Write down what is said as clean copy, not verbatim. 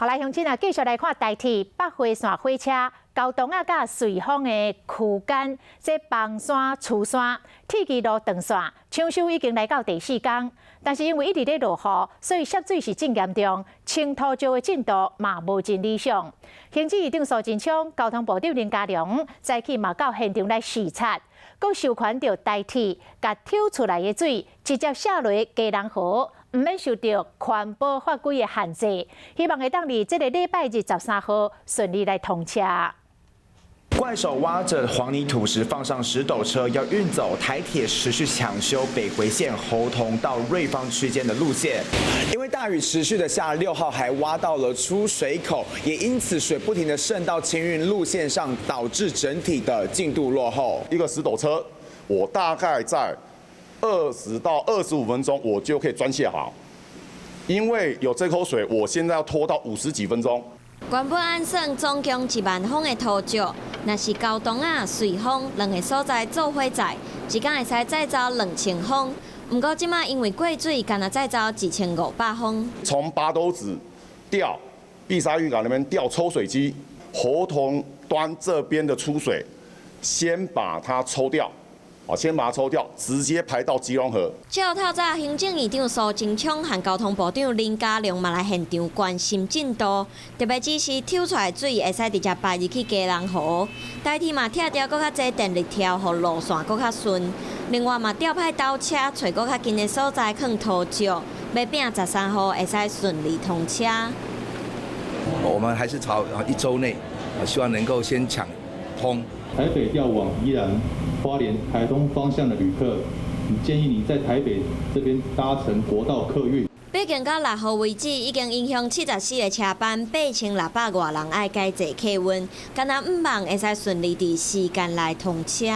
好来，乡亲啊，继续来看台铁北回线火车高雄啊，甲瑞丰的区间，这房山、厝山、铁基路长线抢修已经来到第4天，但是因为一直在落雨，所以涉水是真严重，清土石的进度嘛无真理想。行政院长苏贞昌、交通部长林佳龙早起嘛到现场来视察，佮授权着台铁，甲抽出来的水直接下落基隆河。 唔免受到环保法规的限制，希望会当伫这个礼拜日13号顺利来通车。怪手挖着黄泥土时放上石斗车，要运走台铁持续抢修北回线猴硐到瑞芳区间的路线。因为大雨持续的下，6号还挖到了出水口，也因此水不停的渗到清运路线上，导致整体的进度落后。一个石斗车，我大概在 20到25分钟，我就可以装卸好。因为有这口水，我现在要拖到50几分钟。原本按算总共1万方的土石，若是交通啊、瑞丰2个所在做伙载，一天会使载走2000方。不过即马因为过水，干那载走1500方。从八斗子调碧沙渔港那边调抽水机，猴硐端这边的出水，先把它抽掉。 先把它抽掉，直接排到基隆河。照透早，行政院长苏贞昌和交通部长林佳龙嘛来现场关心进度，特别指示抽出来水会使直接排入去基隆河。台铁嘛拆掉搁较侪电力条，互路线搁较顺。另外嘛调派倒车，找搁较近的所在放土石，要拼13号会使顺利通车。我们还是朝1周内，希望能够先抢通。 台北调往宜兰、花莲、台东方向的旅客，建议你在台北这边搭乘国道客运。毕竟到6号为止，已经影响74个车班，8600多人爱改坐客运，敢若5万会使顺利伫时间内通车。